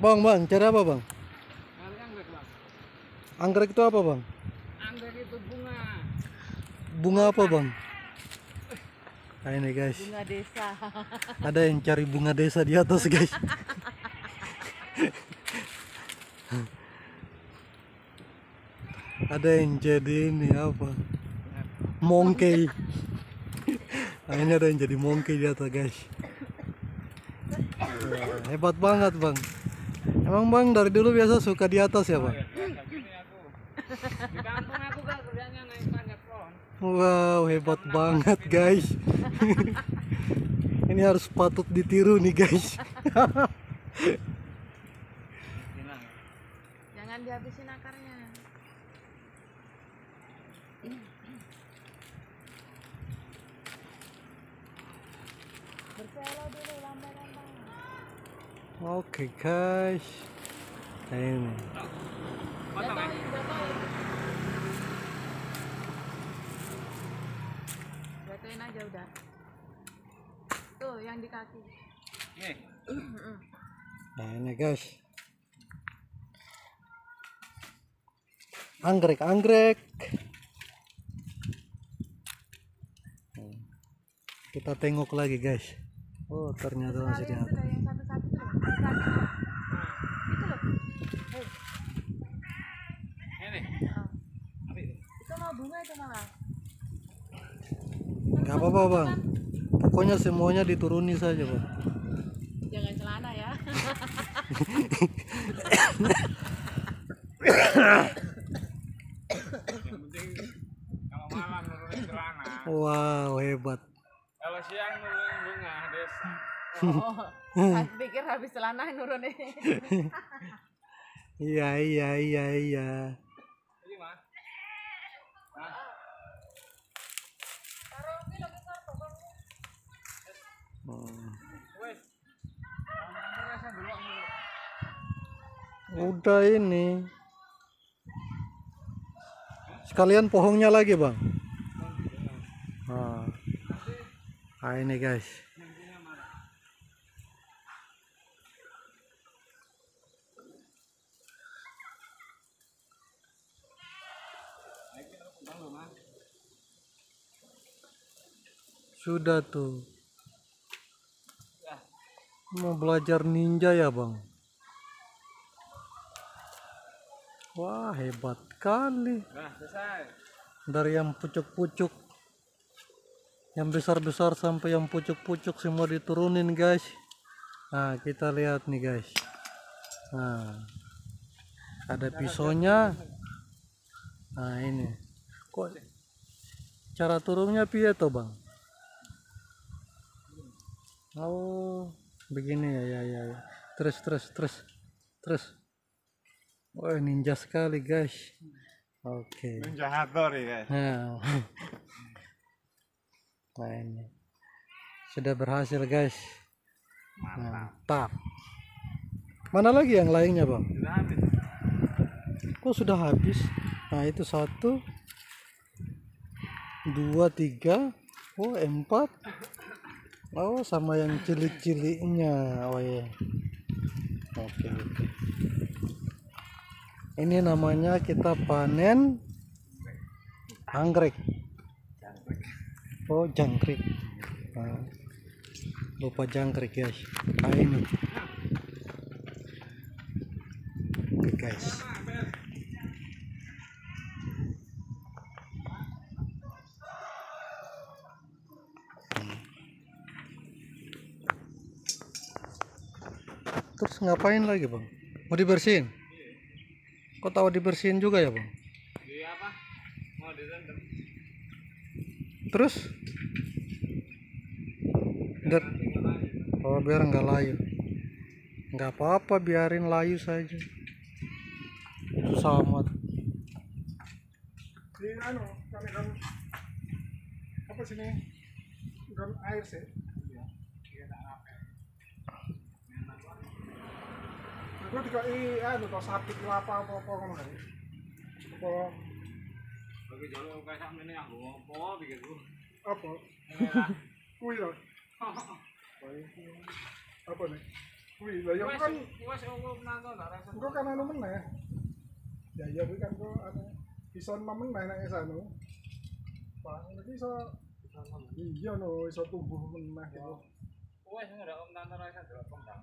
Bang, cari apa bang? Cari anggrek bang. Anggrek itu apa bang? Anggrek itu bunga. Bunga apa bang? Nah, ini guys, Bunga desa. ada yang cari bunga desa di atas guys. Ada yang jadi ini apa? Monkey. Nah, ini ada yang jadi monkey di atas guys. Wah, hebat banget bang. Emang bang dari dulu biasa suka di atas ya bang? Gini aku. Di kampung aku kan kerjanya naik panjat pohon. Wow, hebat banget guys. Ini harus patut ditiru nih guys. Jangan dihabisin akarnya. Berselo dulu lambai-lambai. Oke guys. Nah, ini. Jatuhin aja udah. Tuh yang di kaki. Nih. Nah ini guys. Anggrek. Kita tengok lagi guys. Oh ternyata masih di atas. Sudah yang satu-satu tuh. Di kaki. Itu loh. Ini. Itu mau bunga itu malah. Gak apa-apa bang. Pokoknya semuanya dituruni saja bang. Jangan celana ya. Yang penting kalau malam nurunin celana. Wow hebat. Kalau siang nurunin bunga desa. Oh, pikir habis celana nurunin. Iya. Jadi mas. Nah. Wes. Rasa dulu. Udah ini. Sekalian pohonnya lagi bang. Nah ini guys. Sudah tuh. Mau belajar ninja ya bang? Wah hebat kali. Nah, selesai. Dari yang pucuk-pucuk, yang besar-besar sampai yang pucuk-pucuk semua diturunin guys. Nah kita lihat nih guys. Nah ada pisaunya. Nah ini kok cara turunnya piye toh bang? Oh begini ya. Terus. Wah ninja sekali guys. Oke. Ninja Hattori guys. Nah. Nah ini sudah berhasil guys. Mantap. Mana lagi yang lainnya bang? Sudah habis. Kok sudah habis? Nah itu 1 2 3. Oh 4. Oh sama yang cilik-ciliknya. Oh ya. Oke. Ini namanya kita panen anggrek. Oh jangkrik. Nah, lupa jangkrik guys. Nah ini. Oke guys. Terus ngapain lagi bang? Mau dibersihin? Kok tahu dibersihin juga ya bang? Di apa? Mau direndam. Terus? Oh biar nggak layu. Nggak apa-apa biarin layu saja. Susah amat. Di anu, kan apa sini? Kan air sih. Aku dikai anu to sapit apa ngono kan. Apa Bagi jalur kayak sama ini aku apa begitu. apa? Kuwi lho. Apa nih? Wih, lah ya kan Wes aku nonton tak rasa. engko kan anu meneh. Ya iya kuwi kan kok anu iso nemen nek sanu. Pak, iki iso iya no iso tumbuh meneh. Wes nggak om nonton rasa delok kembang.